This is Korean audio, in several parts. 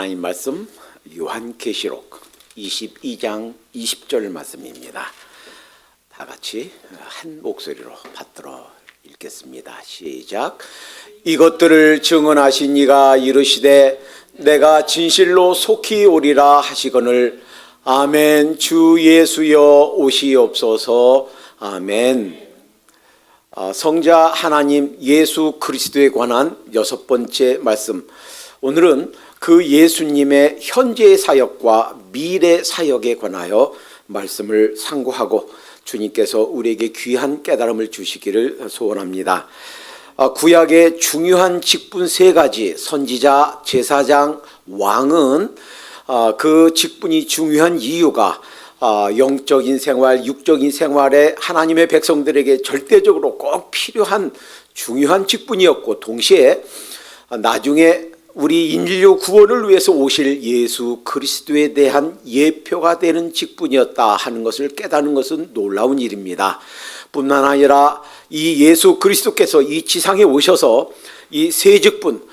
하나님 말씀 요한계시록 22장 20절 말씀입니다. 다 같이 한 목소리로 받들어 읽겠습니다. 시작. 이것들을 증언하신 이가 이르시되 내가 진실로 속히 오리라 하시거늘 아멘. 주 예수여 오시옵소서. 아멘. 성자 하나님 예수 그리스도에 관한 6번째 말씀. 오늘은 그 예수님의 현재 사역과 미래 사역에 관하여 말씀을 상고하고 주님께서 우리에게 귀한 깨달음을 주시기를 소원합니다. 구약의 중요한 직분 3가지, 선지자, 제사장, 왕은 그 직분이 중요한 이유가 영적인 생활, 육적인 생활에 하나님의 백성들에게 절대적으로 꼭 필요한 중요한 직분이었고, 동시에 나중에 우리 인류 구원을 위해서 오실 예수 그리스도에 대한 예표가 되는 직분이었다 하는 것을 깨닫는 것은 놀라운 일입니다. 뿐만 아니라 이 예수 그리스도께서 이 지상에 오셔서 이 세 직분,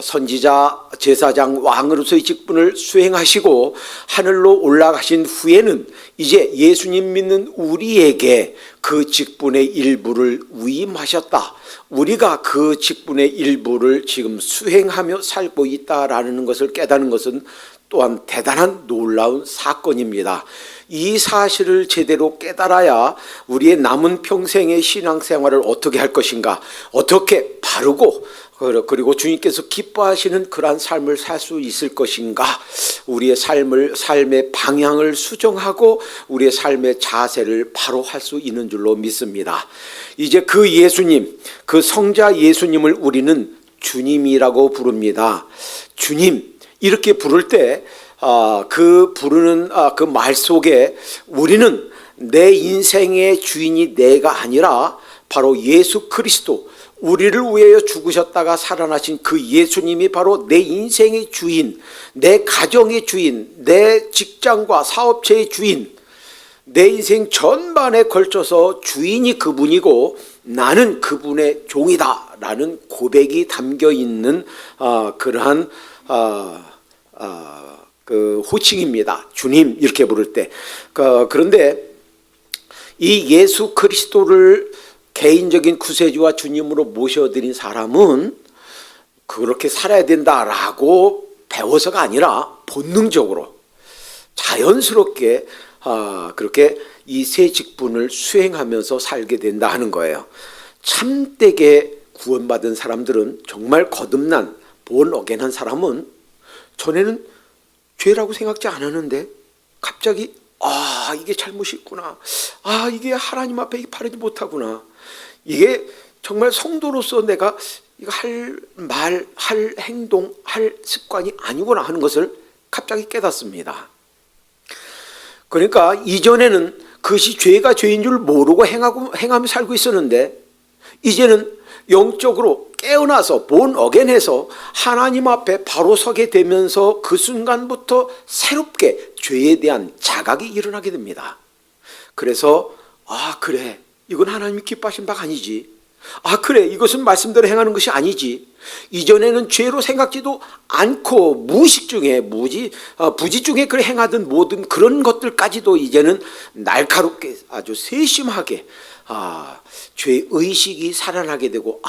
선지자, 제사장, 왕으로서의 직분을 수행하시고 하늘로 올라가신 후에는 이제 예수님 믿는 우리에게 그 직분의 일부를 위임하셨다. 우리가 그 직분의 일부를 지금 수행하며 살고 있다라는 것을 깨닫는 것은 또한 대단한 놀라운 사건입니다. 이 사실을 제대로 깨달아야 우리의 남은 평생의 신앙생활을 어떻게 할 것인가, 어떻게 바르고 그리고 주님께서 기뻐하시는 그러한 삶을 살 수 있을 것인가, 우리의 삶의 방향을 수정하고 우리의 삶의 자세를 바로 할 수 있는 줄로 믿습니다. 이제 그 예수님, 그 성자 예수님을 우리는 주님이라고 부릅니다. 주님 이렇게 부를 때 그 부르는 그 말 속에 우리는 내 인생의 주인이 내가 아니라 바로 예수 그리스도, 우리를 위하여 죽으셨다가 살아나신 그 예수님이 바로 내 인생의 주인, 내 가정의 주인, 내 직장과 사업체의 주인, 내 인생 전반에 걸쳐서 주인이 그분이고 나는 그분의 종이다 라는 고백이 담겨 있는 그러한 그 호칭입니다. 주님 이렇게 부를 때. 그런데 이 예수 그리스도를 개인적인 구세주와 주님으로 모셔드린 사람은 그렇게 살아야 된다라고 배워서가 아니라 본능적으로 자연스럽게 그렇게 이 세 직분을 수행하면서 살게 된다 하는 거예요. 참되게 구원받은 사람들은, 정말 거듭난 본 어겐한 사람은 전에는 죄라고 생각지 않았는데 갑자기 이게 잘못이 있구나, 이게 하나님 앞에 바르지 못하구나, 이게 정말 성도로서 내가 이거 할 말, 할 행동, 할 습관이 아니구나 하는 것을 갑자기 깨닫습니다. 그러니까 이전에는 그것이 죄가 죄인 줄 모르고 행하며 살고 있었는데 이제는 영적으로 깨어나서 본 어겐해서 하나님 앞에 바로 서게 되면서 그 순간부터 새롭게 죄에 대한 자각이 일어나게 됩니다. 그래서 그래, 이건 하나님이 기뻐하신 바가 아니지. 그래, 이것은 말씀대로 행하는 것이 아니지. 이전에는 죄로 생각지도 않고 무의식 중에 부지 중에 그래 행하던 모든 그런 것들까지도 이제는 날카롭게 아주 세심하게 죄의식이 살아나게 되고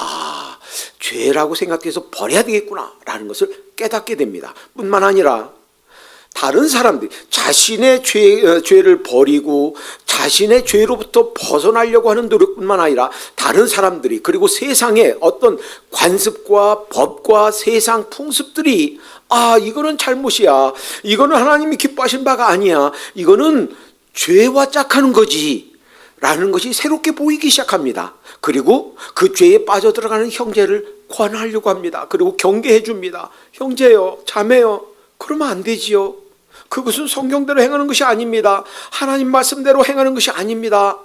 죄라고 생각해서 버려야 되겠구나 라는 것을 깨닫게 됩니다. 뿐만 아니라 다른 사람들이 자신의 죄를 버리고 자신의 죄로부터 벗어나려고 하는 노력뿐만 아니라 다른 사람들이, 그리고 세상의 어떤 관습과 법과 세상 풍습들이 이거는 잘못이야, 이거는 하나님이 기뻐하신 바가 아니야, 이거는 죄와 짝하는 거지 라는 것이 새롭게 보이기 시작합니다. 그리고 그 죄에 빠져들어가는 형제를 권하려고 합니다. 그리고 경계해 줍니다. 형제요, 자매요, 그러면 안 되지요. 그것은 성경대로 행하는 것이 아닙니다. 하나님 말씀대로 행하는 것이 아닙니다.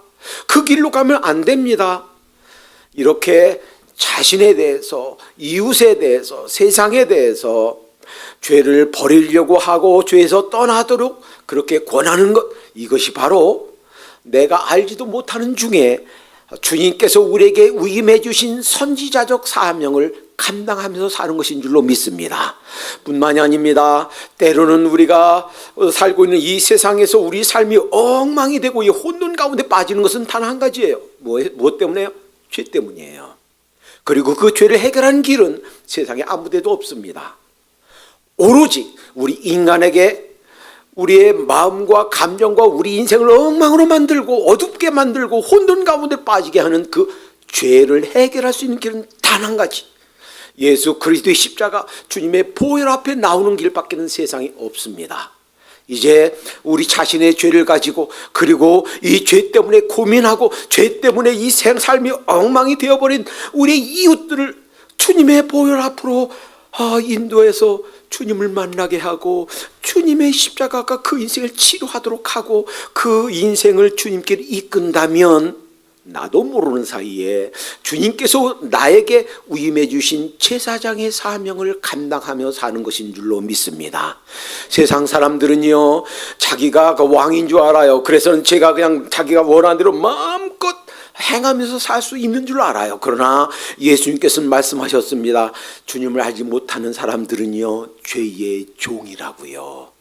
그 길로 가면 안 됩니다. 이렇게 자신에 대해서, 이웃에 대해서, 세상에 대해서 죄를 버리려고 하고 죄에서 떠나도록 그렇게 권하는 것, 이것이 바로 내가 알지도 못하는 중에 주님께서 우리에게 위임해 주신 선지자적 사명을 감당하면서 사는 것인 줄로 믿습니다. 뿐만이 아닙니다. 때로는 우리가 살고 있는 이 세상에서 우리 삶이 엉망이 되고 이 혼돈 가운데 빠지는 것은 단 한 가지예요. 무엇 때문에요? 죄 때문이에요. 그리고 그 죄를 해결하는 길은 세상에 아무데도 없습니다. 오로지 우리 인간에게 우리의 마음과 감정과 우리 인생을 엉망으로 만들고 어둡게 만들고 혼돈 가운데 빠지게 하는 그 죄를 해결할 수 있는 길은 단 한 가지, 예수 그리스도의 십자가 주님의 보혈 앞에 나오는 길밖에는 세상에 없습니다. 이제 우리 자신의 죄를 가지고 그리고 이 죄 때문에 고민하고 죄 때문에 이 삶이 엉망이 되어버린 우리 이웃들을 주님의 보혈 앞으로 인도해서 주님을 만나게 하고 주님의 십자가가 그 인생을 치료하도록 하고 그 인생을 주님께 이끈다면 나도 모르는 사이에 주님께서 나에게 위임해 주신 제사장의 사명을 감당하며 사는 것인 줄로 믿습니다. 세상 사람들은요, 자기가 그 왕인 줄 알아요. 그래서 제가 그냥 자기가 원하는 대로 마음껏 행하면서 살 수 있는 줄 알아요. 그러나 예수님께서는 말씀하셨습니다. 주님을 알지 못하는 사람들은요, 죄의 종이라고요.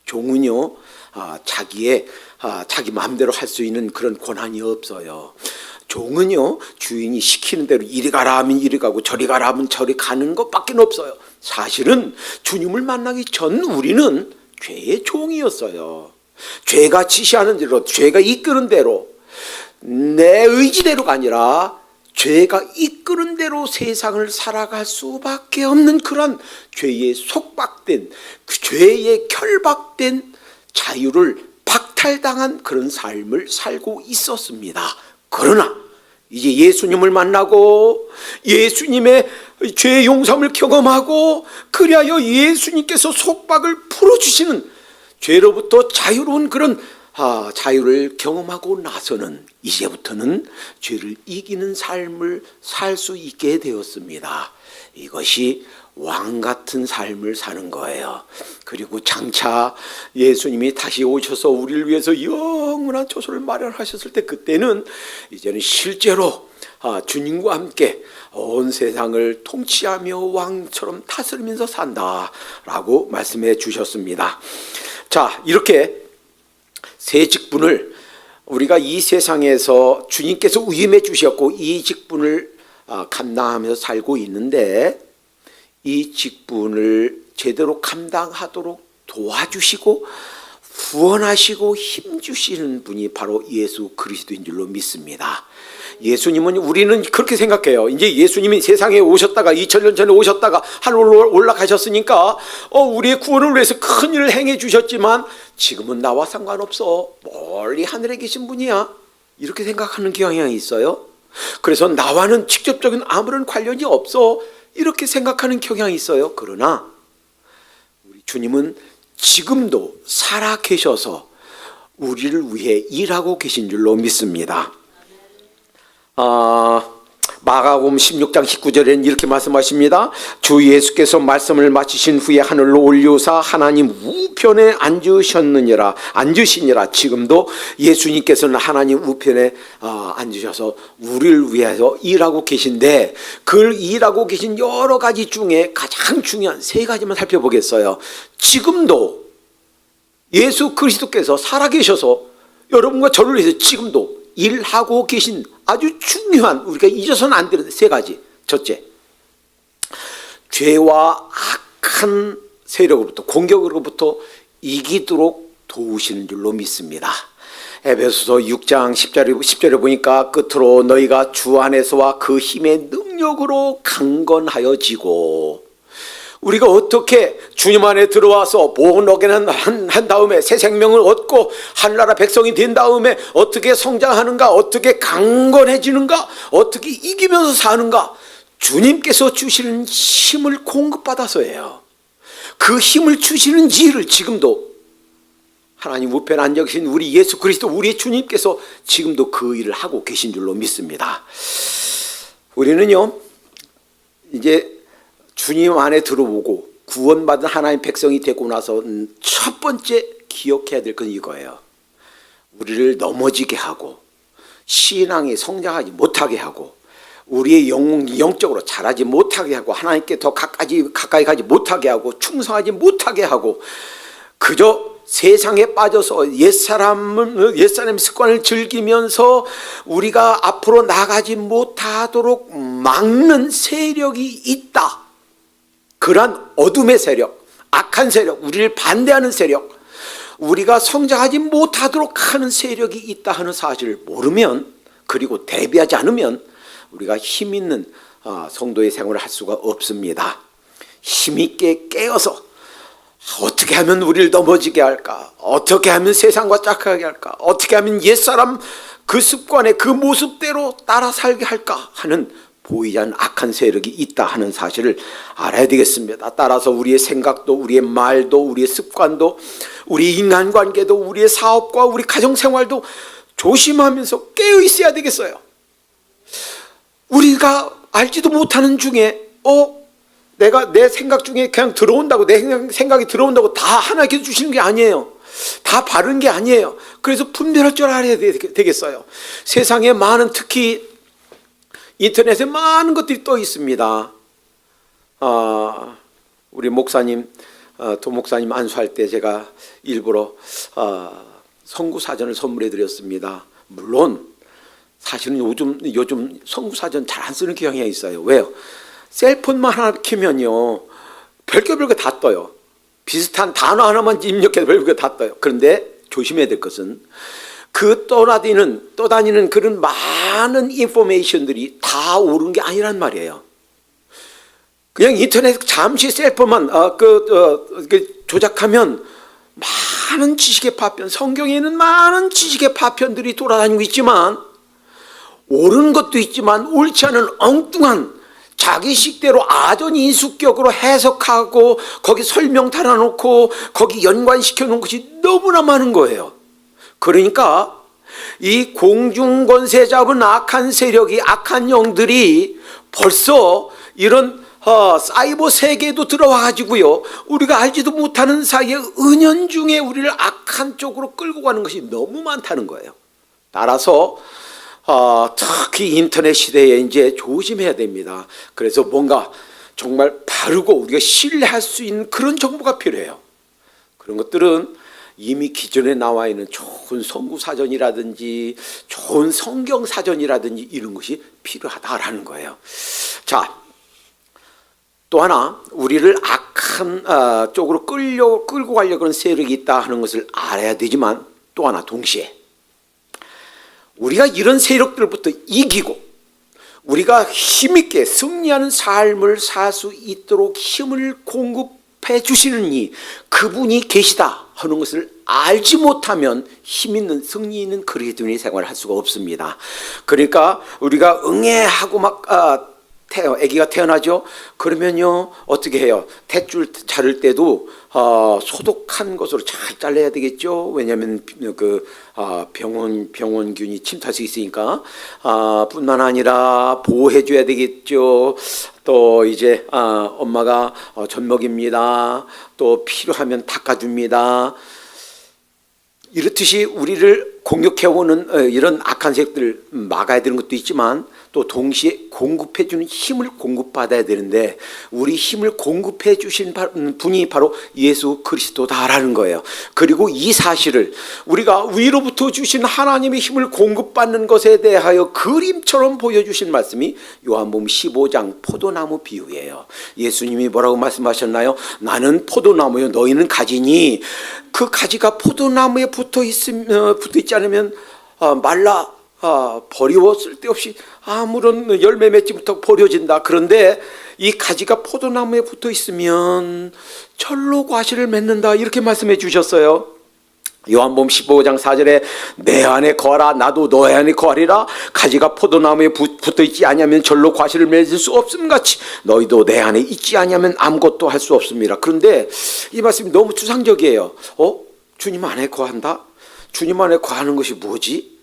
종은요, 자기 마음대로 할 수 있는 그런 권한이 없어요. 종은요, 주인이 시키는 대로 이리 가라 하면 이리 가고 저리 가라 하면 저리 가는 것밖에 없어요. 사실은 주님을 만나기 전 우리는 죄의 종이었어요. 죄가 지시하는 대로, 죄가 이끄는 대로, 내 의지대로가 아니라 죄가 이끄는 대로 세상을 살아갈 수밖에 없는 그런 죄에 속박된, 그 죄에 결박된 자유를 박탈당한 그런 삶을 살고 있었습니다. 그러나 이제 예수님을 만나고 예수님의 죄의 용서를 경험하고 그리하여 예수님께서 속박을 풀어주시는 죄로부터 자유로운 그런 자유를 경험하고 나서는 이제부터는 죄를 이기는 삶을 살 수 있게 되었습니다. 이것이 왕 같은 삶을 사는 거예요. 그리고 장차 예수님이 다시 오셔서 우리를 위해서 영원한 초소를 마련하셨을 때, 그때는 이제는 실제로 주님과 함께 온 세상을 통치하며 왕처럼 다스리면서 산다라고 말씀해 주셨습니다. 자, 이렇게 세 직분을 우리가 이 세상에서 주님께서 위임해 주셨고 이 직분을 감당하면서 살고 있는데, 이 직분을 제대로 감당하도록 도와주시고 후원하시고 힘주시는 분이 바로 예수 그리스도인 줄로 믿습니다. 예수님은, 우리는 그렇게 생각해요. 이제 예수님이 세상에 오셨다가 2000년 전에 오셨다가 하늘로 올라가셨으니까 우리의 구원을 위해서 큰 일을 행해 주셨지만 지금은 나와 상관없어, 멀리 하늘에 계신 분이야, 이렇게 생각하는 경향이 있어요. 그래서 나와는 직접적인 아무런 관련이 없어, 이렇게 생각하는 경향이 있어요. 그러나 우리 주님은 지금도 살아 계셔서 우리를 위해 일하고 계신 줄로 믿습니다. 마가복음 16장 19절에는 이렇게 말씀하십니다. 주 예수께서 말씀을 마치신 후에 하늘로 올리우사 하나님 우편에 앉으시니라. 지금도 예수님께서는 하나님 우편에 앉으셔서 우리를 위해서 일하고 계신데, 그 일하고 계신 여러 가지 중에 가장 중요한 세 가지만 살펴보겠어요. 지금도 예수 그리스도께서 살아계셔서 여러분과 저를 위해서 지금도 일하고 계신 아주 중요한, 우리가 잊어서는 안 되는 세 가지. 첫째, 죄와 악한 세력으로부터, 공격으로부터 이기도록 도우시는 줄로 믿습니다. 에베소서 6장 10절에 보니까 끝으로 너희가 주 안에서와 그 힘의 능력으로 강건하여지고, 우리가 어떻게 주님 안에 들어와서 복원하게는 한 다음에 새 생명을 얻고 하늘나라 백성이 된 다음에 어떻게 성장하는가, 어떻게 강건해지는가, 어떻게 이기면서 사는가, 주님께서 주시는 힘을 공급받아서예요. 그 힘을 주시는 지혜를 지금도 하나님 우편에 앉아 계신 우리 예수 그리스도, 우리 주님께서 지금도 그 일을 하고 계신 줄로 믿습니다. 우리는요, 이제 주님 안에 들어오고 구원받은 하나님 백성이 되고 나서 첫 번째 기억해야 될 건 이거예요. 우리를 넘어지게 하고 신앙이 성장하지 못하게 하고 우리의 영적으로 자라지 못하게 하고 하나님께 더 가까이 가지 못하게 하고 충성하지 못하게 하고 그저 세상에 빠져서 옛사람의 습관을 즐기면서 우리가 앞으로 나가지 못하도록 막는 세력이 있다. 그러한 어둠의 세력, 악한 세력, 우리를 반대하는 세력, 우리가 성장하지 못하도록 하는 세력이 있다 하는 사실을 모르면, 그리고 대비하지 않으면 우리가 힘 있는 성도의 생활을 할 수가 없습니다. 힘있게 깨어서 어떻게 하면 우리를 넘어지게 할까? 어떻게 하면 세상과 짝하게 할까? 어떻게 하면 옛사람 그 습관의 그 모습대로 따라 살게 할까? 하는 보이지 않는 악한 세력이 있다 하는 사실을 알아야 되겠습니다. 따라서 우리의 생각도, 우리의 말도, 우리의 습관도, 우리 인간관계도, 우리의 사업과 우리 가정생활도 조심하면서 깨어 있어야 되겠어요. 우리가 알지도 못하는 중에 내가 내 생각 중에 그냥 들어온다고, 내 생각이 들어온다고 다 하나님께서 주시는 게 아니에요. 다 바른 게 아니에요. 그래서 분별할 줄 알아야 되겠어요. 세상에 많은, 특히 인터넷에 많은 것들이 또 있습니다. 우리 목사님, 도목사님 안수할 때 제가 일부러 선구사전을 선물해 드렸습니다. 물론 사실은 요즘 선구사전 잘 안 쓰는 경향이 있어요. 왜요? 셀폰만 하나 켜면요 별거 다 떠요. 비슷한 단어 하나만 입력해도 별거 다 떠요. 그런데 조심해야 될 것은 그 떠다니는 그런 많은 인포메이션들이 다 옳은 게 아니란 말이에요. 그냥 인터넷 잠시 셀폰만 조작하면 많은 지식의 파편, 성경에는 많은 지식의 파편들이 돌아다니고 있지만, 옳은 것도 있지만 옳지 않은 엉뚱한 자기 식대로 아전인수격으로 해석하고 거기 설명 달아놓고 거기 연관시켜 놓은 것이 너무나 많은 거예요. 그러니까 이 공중권세 잡은 악한 세력이, 악한 영들이 벌써 이런 사이버 세계에도 들어와 가지고요, 우리가 알지도 못하는 사이에 은연중에 우리를 악한 쪽으로 끌고 가는 것이 너무 많다는 거예요. 따라서 특히 인터넷 시대에 이제 조심해야 됩니다. 그래서 뭔가 정말 바르고 우리가 신뢰할 수 있는 그런 정보가 필요해요. 그런 것들은 이미 기존에 나와 있는 좋은 선구사전이라든지 좋은 성경사전이라든지 이런 것이 필요하다라는 거예요. 자, 또 하나, 우리를 악한 쪽으로 끌고 가려고 하는 세력이 있다 하는 것을 알아야 되지만, 또 하나 동시에 우리가 이런 세력들부터 이기고 우리가 힘있게 승리하는 삶을 살 수 있도록 힘을 공급해 주시는 그분이 계시다 하는 것을 알지 못하면 힘있는, 승리 있는 그리스도인의 생활을 할 수가 없습니다. 그러니까 우리가 응애하고 막 아기가 태어나죠. 그러면요 어떻게 해요? 탯줄 자를 때도 소독한 것으로 잘 잘라야 되겠죠. 왜냐하면 병원균이 침투할 수 있으니까. 뿐만 아니라 보호해 줘야 되겠죠. 또 이제 엄마가 젖 먹입니다. 또 필요하면 닦아줍니다. 이렇듯이 우리를 공격해오는 이런 악한 세력들을 막아야 되는 것도 있지만, 또 동시에 공급해주는 힘을 공급받아야 되는데, 우리 힘을 공급해 주신 분이 바로 예수 그리스도다라는 거예요. 그리고 이 사실을 우리가 위로부터 주신 하나님의 힘을 공급받는 것에 대하여 그림처럼 보여주신 말씀이 요한복음 15장 포도나무 비유예요. 예수님이 뭐라고 말씀하셨나요? 나는 포도나무요 너희는 가지니, 그 가지가 포도나무에 붙어 있지 않으면 말라 버리워 쓸데없이 아무런 열매 맺지 못하고 버려진다. 그런데 이 가지가 포도나무에 붙어 있으면 철로 과실을 맺는다, 이렇게 말씀해 주셨어요. 요한복음 15장 4절에 내 안에 거하라 나도 너의 안에 거하리라. 가지가 포도나무에 붙어 있지 아니하면 절로 과실을 맺을 수 없음 같이 너희도 내 안에 있지 아니하면 아무것도 할 수 없습니다. 그런데 이 말씀이 너무 추상적이에요. 주님 안에 거한다? 주님 안에 거하는 것이 뭐지?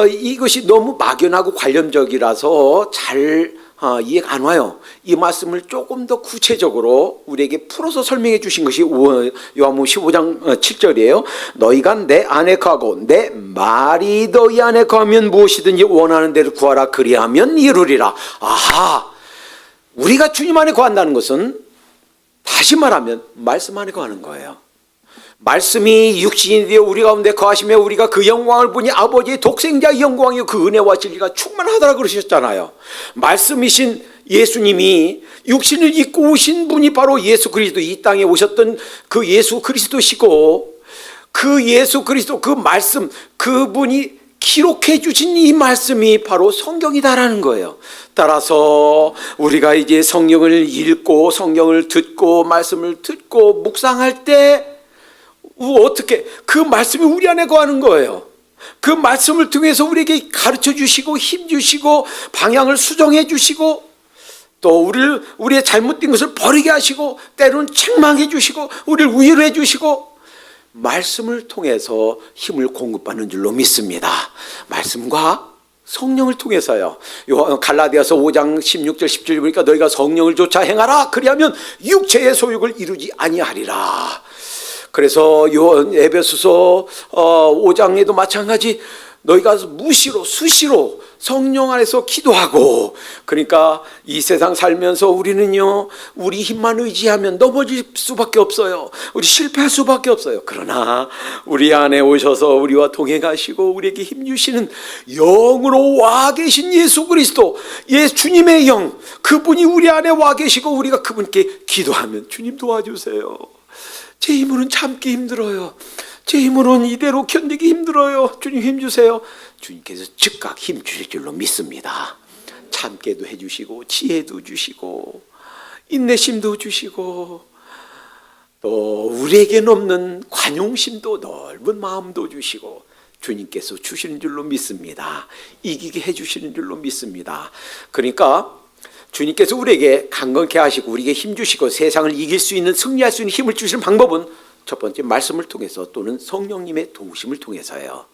이것이 너무 막연하고 관념적이라서 잘 이해가 안 와요. 이 말씀을 조금 더 구체적으로 우리에게 풀어서 설명해 주신 것이 요한복음 15장 7절이에요. 너희가 내 안에 거하고 내 말이 너희 안에 거하면 무엇이든지 원하는 대로 구하라 그리하면 이루리라. 아하, 우리가 주님 안에 거한다는 것은 다시 말하면 말씀 안에 거하는 거예요. 말씀이 육신이 되어 우리 가운데 거하시며 우리가 그 영광을 보니 아버지의 독생자의 영광이요 그 은혜와 진리가 충만하더라 그러셨잖아요. 말씀이신 예수님이 육신을 입고 오신 분이 바로 예수 그리스도, 이 땅에 오셨던 그 예수 그리스도시고, 그 예수 그리스도, 그 말씀, 그분이 기록해 주신 이 말씀이 바로 성경이다라는 거예요. 따라서 우리가 이제 성경을 읽고 성경을 듣고 말씀을 듣고 묵상할 때 어떻게 그 말씀이 우리 안에 거하는 거예요. 그 말씀을 통해서 우리에게 가르쳐 주시고 힘 주시고 방향을 수정해 주시고 또 우리의 잘못된 것을 버리게 하시고 때로는 책망해 주시고 우리를 위로해 주시고 말씀을 통해서 힘을 공급하는 줄로 믿습니다. 말씀과 성령을 통해서요. 갈라디아서 5장 16절 17절 보니까 너희가 성령을 쫓아 행하라 그리하면 육체의 소욕을 이루지 아니하리라. 그래서 에베소서 5장에도 마찬가지 너희가 무시로 수시로 성령 안에서 기도하고, 그러니까 이 세상 살면서 우리는요 우리 힘만 의지하면 넘어질 수밖에 없어요. 우리 실패할 수밖에 없어요. 그러나 우리 안에 오셔서 우리와 동행하시고 우리에게 힘 주시는 영으로 와 계신 예수 그리스도, 주님의 영, 그분이 우리 안에 와 계시고 우리가 그분께 기도하면 주님 도와주세요. 제 힘으로는 참기 힘들어요. 제 힘으로는 이대로 견디기 힘들어요. 주님 힘주세요. 주님께서 즉각 힘 주실 줄로 믿습니다. 참게도 해주시고 지혜도 주시고 인내심도 주시고 또 우리에게는 없는 관용심도 넓은 마음도 주시고 주님께서 주시는 줄로 믿습니다. 이기게 해주시는 줄로 믿습니다. 그러니까 주님께서 우리에게 강건케 하시고 우리에게 힘 주시고 세상을 이길 수 있는, 승리할 수 있는 힘을 주시는 방법은 첫 번째 말씀을 통해서 또는 성령님의 도우심을 통해서예요.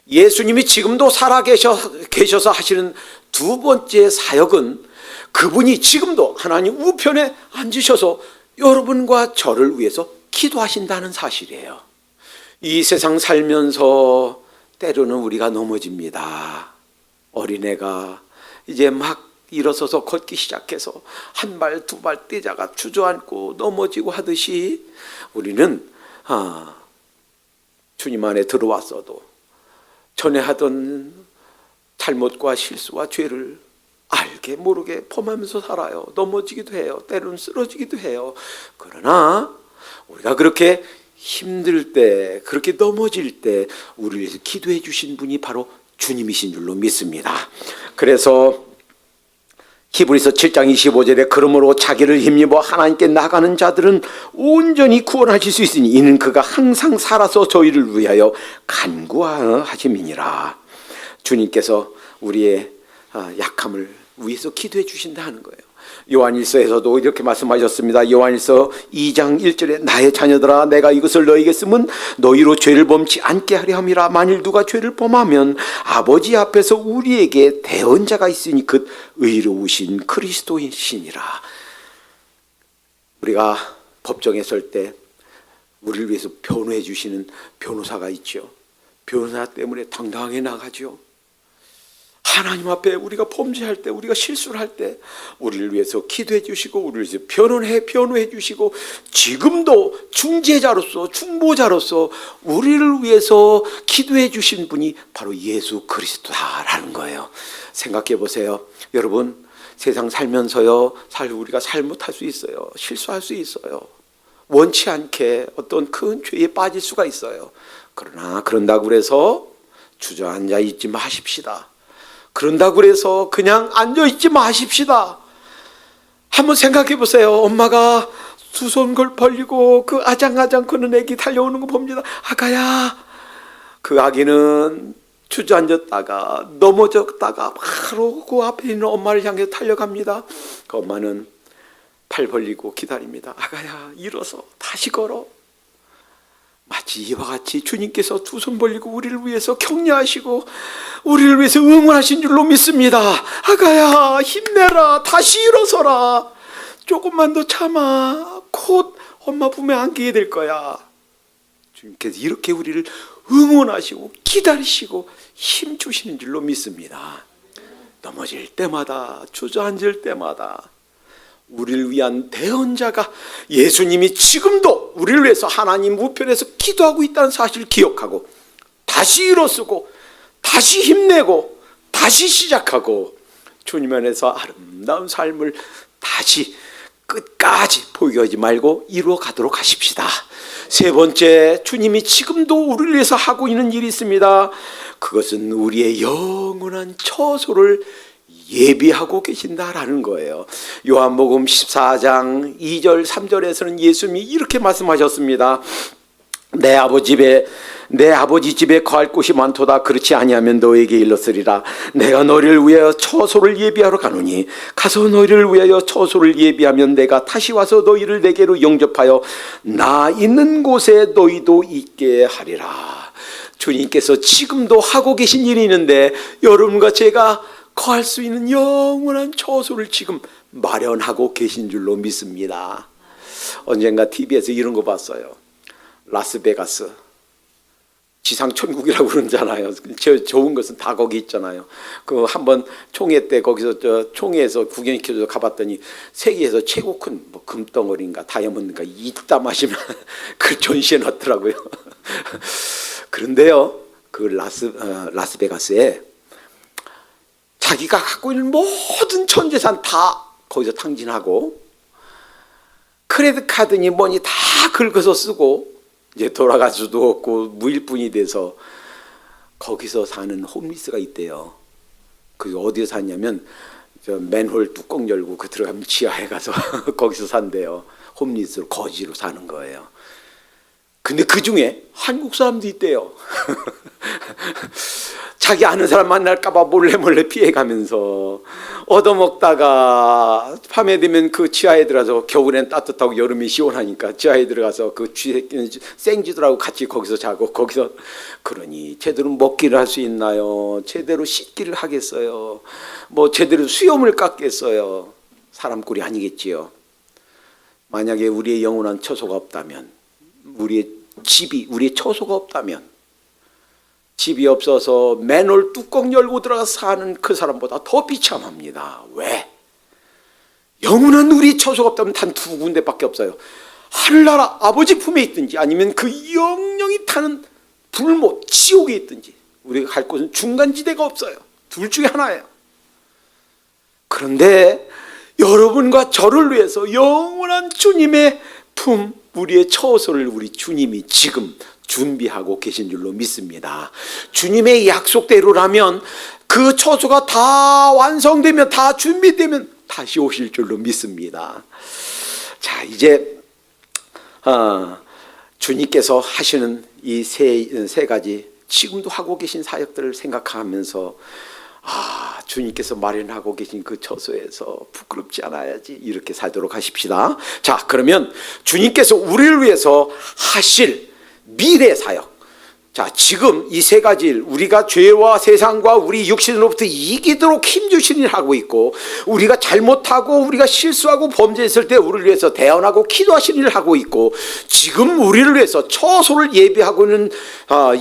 예수님이 지금도 살아 계셔서 하시는 두 번째 사역은 그분이 지금도 하나님 우편에 앉으셔서 여러분과 저를 위해서 기도하신다는 사실이에요. 이 세상 살면서 때로는 우리가 넘어집니다. 어린애가 이제 막 일어서서 걷기 시작해서 한 발 두 발 떼자가 주저앉고 넘어지고 하듯이 우리는 주님 안에 들어왔어도 전에 하던 잘못과 실수와 죄를 알게 모르게 범하면서 살아요. 넘어지기도 해요. 때로는 쓰러지기도 해요. 그러나 우리가 그렇게 힘들 때, 그렇게 넘어질 때 우리를 위해서 기도해 주신 분이 바로 주님이신 줄로 믿습니다. 그래서 히브리서 7장 25절에 그러므로 자기를 힘입어 하나님께 나가는 자들은 온전히 구원하실 수 있으니 이는 그가 항상 살아서 저희를 위하여 간구하심이니라. 주님께서 우리의 약함을 위해서 기도해 주신다 하는 거예요. 요한일서에서도 이렇게 말씀하셨습니다. 요한일서 2장 1절에 나의 자녀들아 내가 이것을 너희에게 쓰면 너희로 죄를 범치 않게 하려 함이라. 만일 누가 죄를 범하면 아버지 앞에서 우리에게 대언자가 있으니 그 의로우신 그리스도이시니라. 우리가 법정에 설 때 우리를 위해서 변호해 주시는 변호사가 있죠. 변호사 때문에 당당하게 나가죠. 하나님 앞에 우리가 범죄할 때, 우리가 실수를 할 때 우리를 위해서 기도해 주시고 우리를 위해서 변호해 주시고 지금도 중재자로서 중보자로서 우리를 위해서 기도해 주신 분이 바로 예수 그리스도다라는 거예요. 생각해 보세요. 여러분, 세상 살면서요 우리가 잘못할 수 있어요. 실수할 수 있어요. 원치 않게 어떤 큰 죄에 빠질 수가 있어요. 그러나 그런다고 해서 주저앉아 있지 마십시다. 그런다고 해서 그냥 앉아있지 마십시다. 한번 생각해 보세요. 엄마가 두 손 벌리고 그 아장아장 그는 애기 달려오는 거 봅니다. 아가야, 그 아기는 주저앉았다가 넘어졌다가 바로 그 앞에 있는 엄마를 향해 달려갑니다. 그 엄마는 팔 벌리고 기다립니다. 아가야, 일어서 다시 걸어. 이와 같이 주님께서 두 손 벌리고 우리를 위해서 격려하시고 우리를 위해서 응원하신 줄로 믿습니다. 아가야, 힘내라. 다시 일어서라. 조금만 더 참아. 곧 엄마 품에 안기게 될 거야. 주님께서 이렇게 우리를 응원하시고 기다리시고 힘 주시는 줄로 믿습니다. 넘어질 때마다, 주저앉을 때마다 우리를 위한 대언자가 예수님이 지금도 우리를 위해서 하나님 우편에서 기도하고 있다는 사실을 기억하고 다시 일어서고 다시 힘내고 다시 시작하고 주님 안에서 아름다운 삶을 다시 끝까지 포기하지 말고 이루어 가도록 하십시다. 세 번째, 주님이 지금도 우리를 위해서 하고 있는 일이 있습니다. 그것은 우리의 영원한 처소를 예비하고 계신다라는 거예요. 요한복음 14장 2절 3절에서는 예수님이 이렇게 말씀하셨습니다. 내 아버지 집에 거할 곳이 많도다. 그렇지 아니하면 너에게 일렀으리라. 내가 너희를 위하여 처소를 예비하러 가노니 가서 너희를 위하여 처소를 예비하면 내가 다시 와서 너희를 내게로 영접하여 나 있는 곳에 너희도 있게 하리라. 주님께서 지금도 하고 계신 일이 있는데 여러분과 제가 거할 수 있는 영원한 처소를 지금 마련하고 계신 줄로 믿습니다. 언젠가 TV에서 이런 거 봤어요. 라스베가스 지상천국이라고 그러잖아요. 좋은 것은 다 거기 있잖아요. 그 한번 총회 때 거기서 총회에서 구경시켜서 가봤더니 세계에서 최고 큰 뭐 금덩어리인가 다이아몬드인가 이따 마시면 그걸 전시해 놨더라고요. 그런데요, 그 라스베가스에 자기가 갖고 있는 모든 전 재산 다 거기서 탕진하고 크레딧 카드니 뭐니 다 긁어서 쓰고 이제 돌아갈 수도 없고 무일푼이 돼서 거기서 사는 홈리스가 있대요. 그게 어디에 사냐면 저 맨홀 뚜껑 열고 그 들어가면 지하에 가서 거기서 산대요. 홈리스로 거지로 사는 거예요. 근데 그 중에 한국 사람도 있대요. 자기 아는 사람 만날까봐 몰래 피해가면서 얻어먹다가 밤에 되면 그 지하에 들어가서 겨울엔 따뜻하고 여름이 시원하니까 지하에 들어가서 그 생쥐들하고 같이 거기서 자고 거기서 그러니 제대로 먹기를 할 수 있나요? 제대로 씻기를 하겠어요? 뭐 제대로 수염을 깎겠어요? 사람 꼴이 아니겠지요. 만약에 우리의 영원한 처소가 없다면, 우리의 집이, 우리의 처소가 없다면, 집이 없어서 맨홀 뚜껑 열고 들어가서 사는 그 사람보다 더 비참합니다. 왜? 영원한 우리 처소가 없다면 단 두 군데밖에 없어요. 하늘나라 아버지 품에 있든지 아니면 그 영영이 타는 불못 지옥에 있든지 우리가 갈 곳은 중간지대가 없어요. 둘 중에 하나예요. 그런데 여러분과 저를 위해서 영원한 주님의 품, 우리의 처소를 우리 주님이 지금 준비하고 계신 줄로 믿습니다. 주님의 약속대로라면 그 처소가 다 완성되면, 다 준비되면 다시 오실 줄로 믿습니다. 자, 이제 주님께서 하시는 이 세 가지 지금도 하고 계신 사역들을 생각하면서 주님께서 마련하고 계신 그 처소에서 부끄럽지 않아야지 이렇게 살도록 하십시다. 자, 그러면 주님께서 우리를 위해서 하실 미래 사역. 자, 지금 이 세 가지 일, 우리가 죄와 세상과 우리 육신으로부터 이기도록 힘주신 일을 하고 있고, 우리가 잘못하고 우리가 실수하고 범죄했을 때 우리를 위해서 대언하고 기도하시는 일을 하고 있고, 지금 우리를 위해서 처소를 예비하고 있는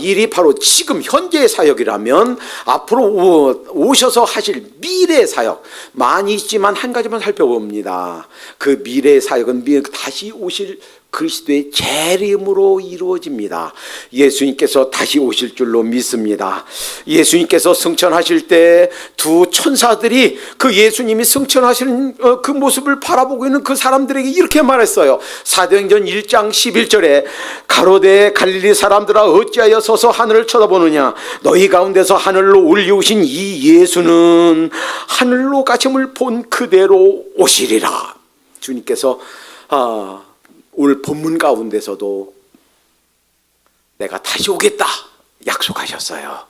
일이 바로 지금 현재의 사역이라면 앞으로 오셔서 하실 미래 사역 많이 있지만 한 가지만 살펴봅니다. 그 미래 사역은 다시 오실 그리스도의 재림으로 이루어집니다. 예수님께서 다시 오실 줄로 믿습니다. 예수님께서 승천하실 때 두 천사들이 그 예수님이 승천하시는 그 모습을 바라보고 있는 그 사람들에게 이렇게 말했어요. 사도행전 1장 11절에 가로되 갈릴리 사람들아 어찌하여 서서 하늘을 쳐다보느냐, 너희 가운데서 하늘로 올려오신 이 예수는 하늘로 가심을 본 그대로 오시리라. 주님께서 오늘 본문 가운데서도 내가 다시 오겠다 약속하셨어요.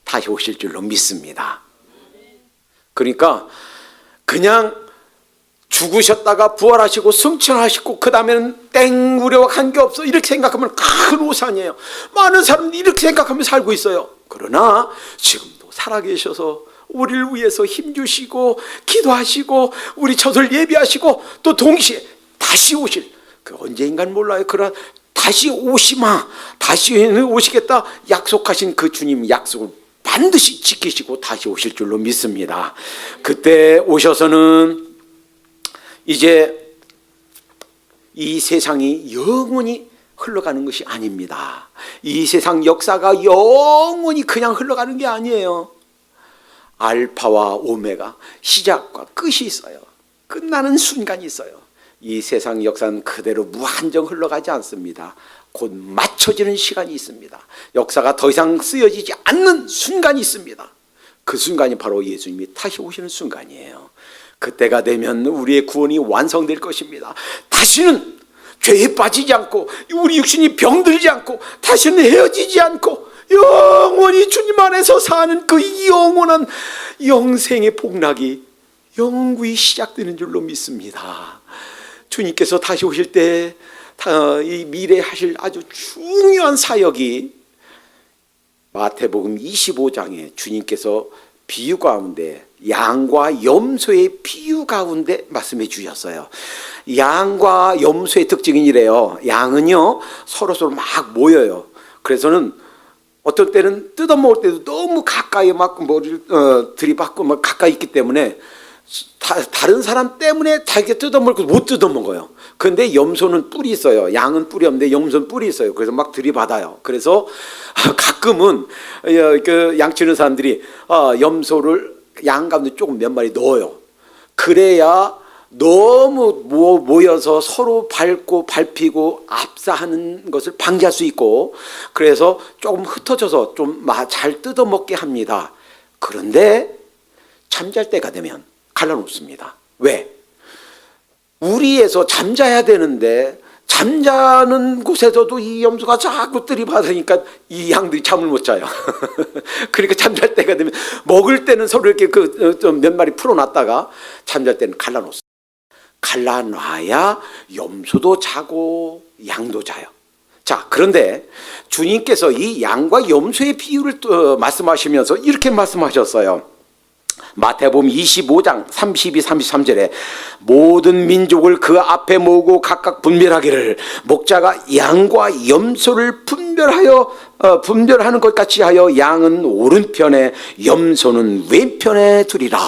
다시 오실 줄로 믿습니다. 그러니까 그냥 죽으셨다가 부활하시고 승천하시고 그 다음에는 땡 우리와 관계없어 이렇게 생각하면 큰 오산이에요. 많은 사람들이 이렇게 생각하며 살고 있어요. 그러나 지금도 살아계셔서 우리를 위해서 힘주시고 기도하시고 우리 처소를 예비하시고 또 동시에 다시 오실, 그 언제인간 몰라요. 그러나 다시 다시 오시겠다 약속하신 그 주님 약속을 반드시 지키시고 다시 오실 줄로 믿습니다. 그때 오셔서는 이제 이 세상이 영원히 흘러가는 것이 아닙니다. 이 세상 역사가 영원히 그냥 흘러가는 게 아니에요. 알파와 오메가, 시작과 끝이 있어요. 끝나는 순간이 있어요. 이 세상 역사는 그대로 무한정 흘러가지 않습니다. 곧 맞춰지는 시간이 있습니다. 역사가 더 이상 쓰여지지 않는 순간이 있습니다. 그 순간이 바로 예수님이 다시 오시는 순간이에요. 그때가 되면 우리의 구원이 완성될 것입니다. 다시는 죄에 빠지지 않고 우리 육신이 병들지 않고 다시는 헤어지지 않고 영원히 주님 안에서 사는 그 영원한 영생의 복락이 영구히 시작되는 줄로 믿습니다. 주님께서 다시 오실 때 이 미래에 하실 아주 중요한 사역이 마태복음 25장에 주님께서 비유 가운데 양과 염소의 비유 가운데 말씀해 주셨어요. 양과 염소의 특징은 이래요. 양은요 서로 막 모여요. 그래서는 어떨 때는 뜯어먹을 때도 너무 가까이 막 머리를 들이받고 막 가까이 있기 때문에 다른 사람 때문에 자기가 뜯어먹고 못 뜯어먹어요. 그런데 염소는 뿔이 있어요. 양은 뿔이 없는데 염소는 뿔이 있어요. 그래서 막 들이받아요. 그래서 가끔은 그 양치는 사람들이 염소를 양 가운데 조금 몇 마리 넣어요. 그래야 너무 모여서 서로 밟고 밟히고 압사하는 것을 방지할 수 있고, 그래서 조금 흩어져서 좀 잘 뜯어먹게 합니다. 그런데 잠잘 때가 되면 갈라놓습니다. 왜? 우리에서 잠자야 되는데 잠자는 곳에서도 이 염소가 자꾸 들이받으니까 이 양들이 잠을 못 자요. 그러니까 잠잘 때가 되면 먹을 때는 서로 이렇게 몇 마리 풀어놨다가 잠잘 때는 갈라놓습니다. 갈라놔야 염소도 자고 양도 자요. 자, 그런데 주님께서 이 양과 염소의 비유를 또 말씀하시면서 이렇게 말씀하셨어요. 마태복음 25장 32, 33절에 모든 민족을 그 앞에 모으고 각각 분별하기를 목자가 양과 염소를 분별하는 것 같이 하여 양은 오른편에 염소는 왼편에 두리라.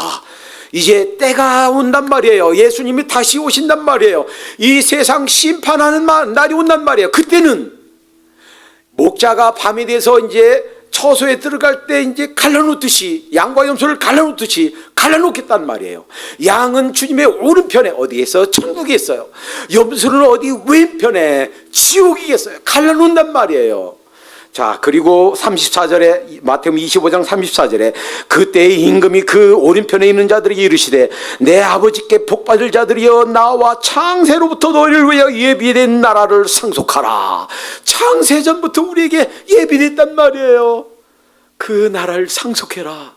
이제 때가 온단 말이에요. 예수님이 다시 오신단 말이에요. 이 세상 심판하는 날이 온단 말이에요. 그때는 목자가 밤이 돼서 이제 처소에 들어갈 때 이제 갈라놓듯이 양과 염소를 갈라놓듯이 갈라놓겠단 말이에요. 양은 주님의 오른편에 어디에서? 천국에 있어요. 염소는 어디? 왼편에 지옥이 있어요. 갈라놓는단 말이에요. 자, 그리고 34절에 마태복음 25장 34절에 그때의 임금이 그 오른편에 있는 자들에게 이르시되 내 아버지께 복받을 자들이여 나와 창세로부터 너희를 위하여 예비된 나라를 상속하라. 창세전부터 우리에게 예비됐단 말이에요. 그 나라를 상속해라.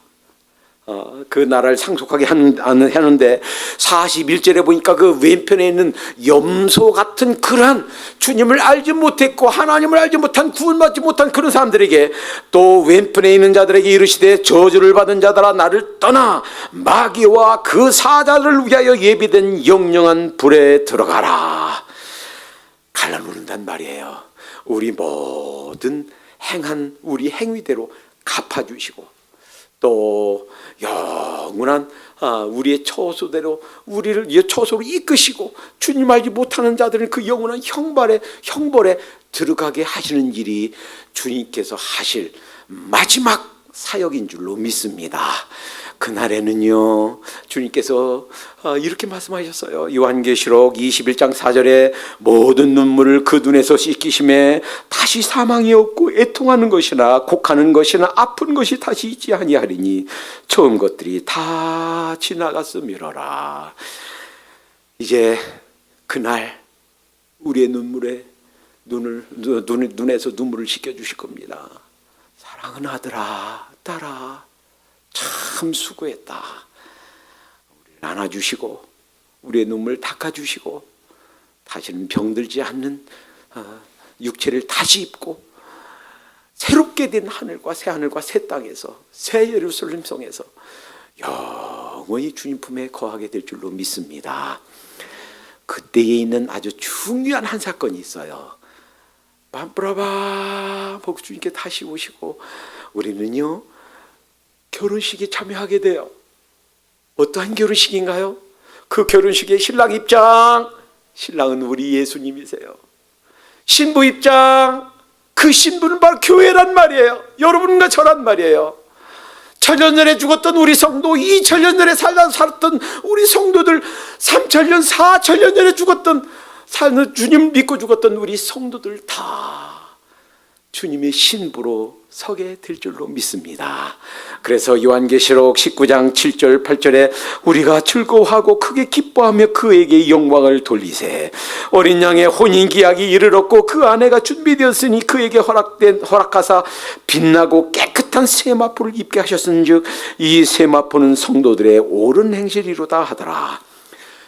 그 나라를 상속하게 하는데 41절에 보니까 그 왼편에 있는 염소 같은 그러한 주님을 알지 못했고 하나님을 알지 못한 구원받지 못한 그런 사람들에게 또 왼편에 있는 자들에게 이르시되 저주를 받은 자들아 나를 떠나 마귀와 그 사자를 위하여 예비된 영영한 불에 들어가라. 갈라놓는단 말이에요. 우리 모든 행한 우리 행위대로 갚아주시고 또 영원한 우리의 처소대로 우리를 처소로 이끄시고 주님 알지 못하는 자들은 그 영원한 형벌에 들어가게 하시는 일이 주님께서 하실 마지막 사역인 줄로 믿습니다. 그날에는요 주님께서 이렇게 말씀하셨어요. 요한계시록 21장 4절에 모든 눈물을 그 눈에서 씻기심에 다시 사망이 없고 애통하는 것이나 곡하는 것이나 아픈 것이 다시 있지 아니하리니 처음 것들이 다 지나갔음이로라. 이제 그날 우리의 눈에서 눈물을 씻겨주실 겁니다. 사랑하는 아들아 딸아 참 수고했다. 우리를 안아주시고 우리의 눈물 닦아주시고 다시는 병들지 않는 육체를 다시 입고 새롭게 된 하늘과 새 땅에서 새 예루살렘 성에서 영원히 주님 품에 거하게 될 줄로 믿습니다. 그때에 있는 아주 중요한 한 사건이 있어요. 빰뿌라바 보고 주님께 다시 오시고 우리는요 결혼식에 참여하게 돼요. 어떠한 결혼식인가요? 그 결혼식의 신랑 입장, 신랑은 우리 예수님이세요. 신부 입장, 그 신부는 바로 교회란 말이에요. 여러분과 저란 말이에요. 천년 전에 죽었던 우리 성도, 2000년 전에 살았던 우리 성도들, 3000년, 4000년 전에 죽었던 주님 믿고 죽었던 우리 성도들 다 주님의 신부로 서게 될 줄로 믿습니다. 그래서 요한계시록 19장 7절 8절에 우리가 즐거워하고 크게 기뻐하며 그에게 영광을 돌리세. 어린 양의 혼인기약이 이르렀고 그 아내가 준비되었으니 그에게 허락하사 빛나고 깨끗한 세마포를 입게 하셨은즉 이 세마포는 성도들의 옳은 행실이로다 하더라.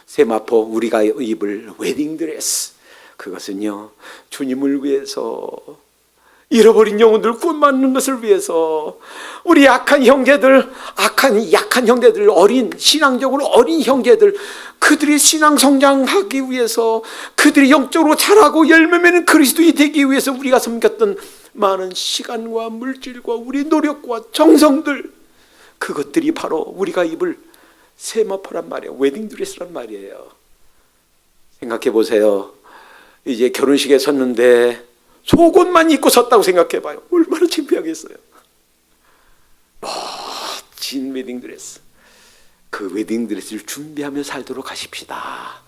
세마포, 우리가 입을 웨딩드레스, 그것은요 주님을 위해서, 잃어버린 영혼들 구원받는 것을 위해서, 우리 약한 형제들, 약한 형제들, 신앙적으로 어린 형제들, 그들이 신앙 성장하기 위해서, 그들이 영적으로 자라고 열매 맺는 그리스도인이 되기 위해서 우리가 섬겼던 많은 시간과 물질과 우리 노력과 정성들, 그것들이 바로 우리가 입을 세마포란 말이에요. 웨딩드레스란 말이에요. 생각해 보세요. 이제 결혼식에 섰는데 속옷만 입고 섰다고 생각해 봐요. 얼마나 창피하겠어요. 멋진 웨딩드레스, 그 웨딩드레스를 준비하며 살도록 하십시다.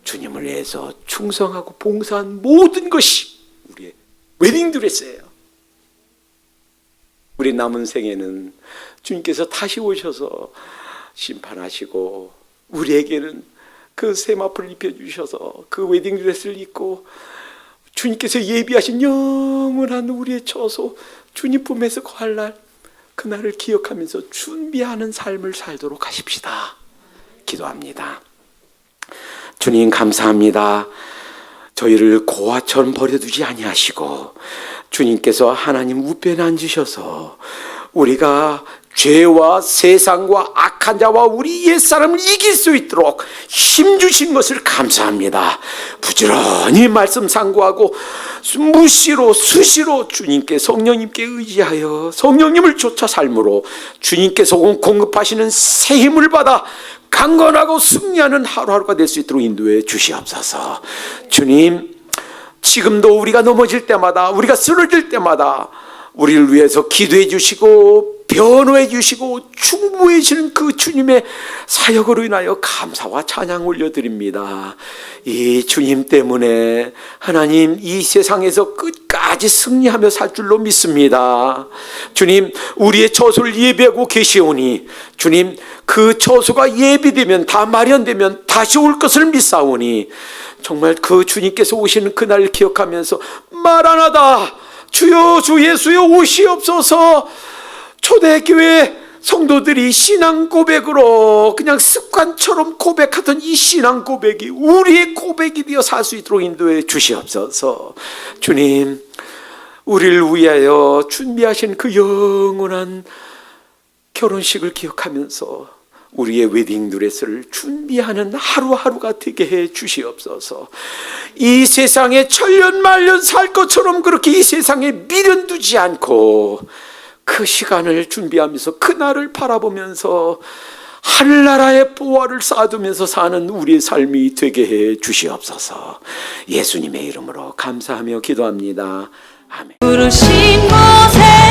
주님을 위해서 충성하고 봉사한 모든 것이 우리의 웨딩드레스예요. 우리 남은 생에는 주님께서 다시 오셔서 심판하시고 우리에게는 그 세마포를 입혀주셔서 그 웨딩드레스를 입고 주님께서 예비하신 영원한 우리의 처소 주님 품에서 거할 날, 그날을 기억하면서 준비하는 삶을 살도록 하십시다. 기도합니다. 주님 감사합니다. 저희를 고아처럼 버려두지 아니하시고 주님께서 하나님 우편에 앉으셔서 우리가 죄와 세상과 악한 자와 우리 옛사람을 이길 수 있도록 힘주신 것을 감사합니다. 부지런히 말씀 상고하고 무시로 수시로 주님께 성령님께 의지하여 성령님을 쫓아 삶으로 주님께서 공급하시는 새 힘을 받아 강건하고 승리하는 하루하루가 될 수 있도록 인도해 주시옵소서. 주님, 지금도 우리가 넘어질 때마다, 우리가 쓰러질 때마다 우리를 위해서 기도해 주시고 변호해 주시고 충보해 주시는 그 주님의 사역으로 인하여 감사와 찬양 올려드립니다. 이 주님 때문에 하나님 이 세상에서 끝까지 승리하며 살 줄로 믿습니다. 주님, 우리의 처소를 예비하고 계시오니 주님, 그 처소가 예비되면, 다 마련되면 다시 올 것을 믿사오니 정말 그 주님께서 오시는 그날을 기억하면서 마라나다, 주여 주 예수여 오시옵소서. 초대교회 성도들이 신앙 고백으로 그냥 습관처럼 고백하던 이 신앙 고백이 우리의 고백이 되어 살 수 있도록 인도해 주시옵소서. 주님, 우리를 위하여 준비하신 그 영원한 결혼식을 기억하면서 우리의 웨딩드레스를 준비하는 하루하루가 되게 해 주시옵소서. 이 세상에 천년만년 살 것처럼 그렇게 이 세상에 미련두지 않고 그 시간을 준비하면서 그날을 바라보면서 하늘나라의 보화를 쌓아두면서 사는 우리의 삶이 되게 해 주시옵소서. 예수님의 이름으로 감사하며 기도합니다. 아멘. 부르신 곳에